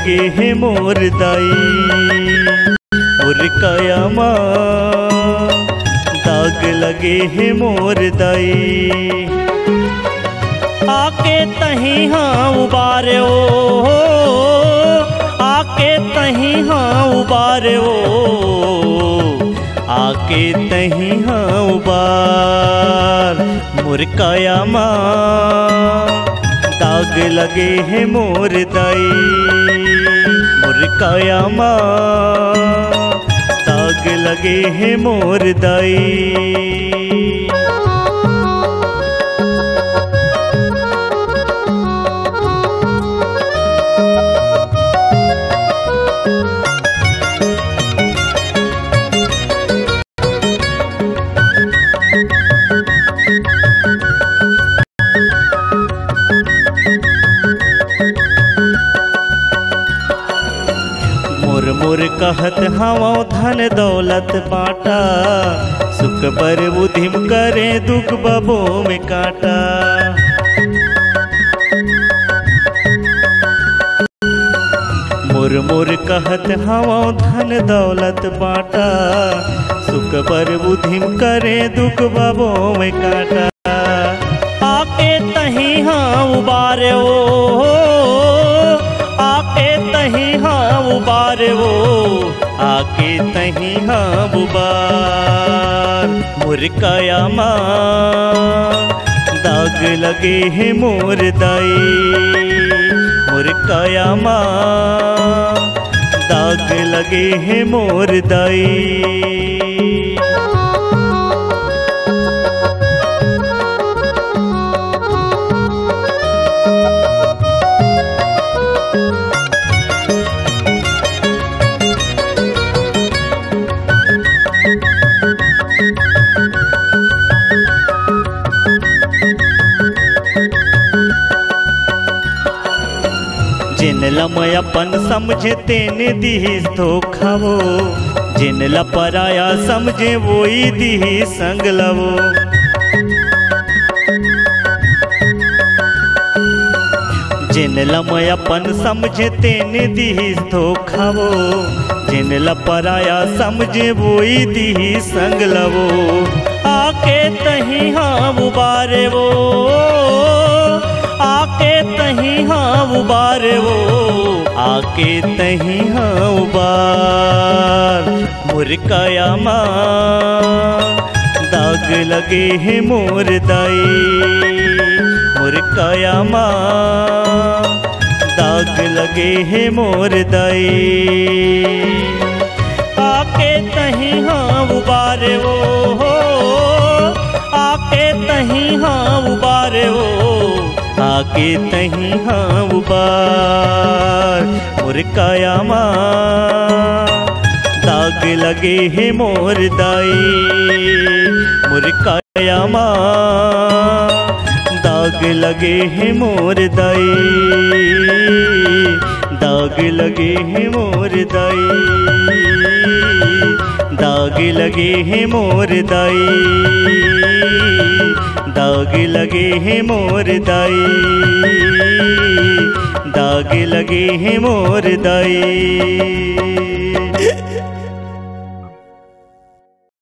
लगे है मोर दाई, मोर कायामा दाग लगे है मोर दाई। आके तहीं हाँ उबारे ओ, आके तहीं हाँ उबारे ओ, आके तहीं हाँ उबार मोर कायामा दाग लगे है मोर दाई, मोर कायामा दाग लगे है मोर दाई। मोर मोर कहत हवा धन दौलत बाटा, सुख पर उधिम करे दुख बबो में काटा। मोर मोर कहत हवा धन दौलत बाटा, सुख पर उधिम करे दुख बबो में काटा। आके तहीं हाँ उबारे ओ, आके तहीं हाँ उबारे वो, आके तहीं हाँ उबार मोर कायामा दाग लगे है मोर दाई, मोर कायामा दाग लगे है मोर दाई। जिन लमय अपन समझे तेने दीहिस धोखा वो, जिन लपराया समझे वोई दीही संग लवो। जिन लमय अपन समझे तेने दीहिस धोखा वो, जिन लपराया समझे वोई दीही संग लवो। आके तहीं हाँ उबारे वो, आके तहीं हाँ उबारे वो, आके तहीं हाँ उबार मोर कायामा दाग लगे है मोर दाई, मोर कायामा दाग लगे है मोर दाई। आके तहीं हाँ उबारे वो, आके तहीं हाँ उबारे वो, आके तहीं हाँ उबार मोर कायामा दाग लगे है मोर दाई, मोर कायामा दाग लगे है मोर दाई, दाग लगे है मोर दाई, दाग लगे है मोर दाई, दाग लगे है मोर दाई, दाग लगे है मोर दाई।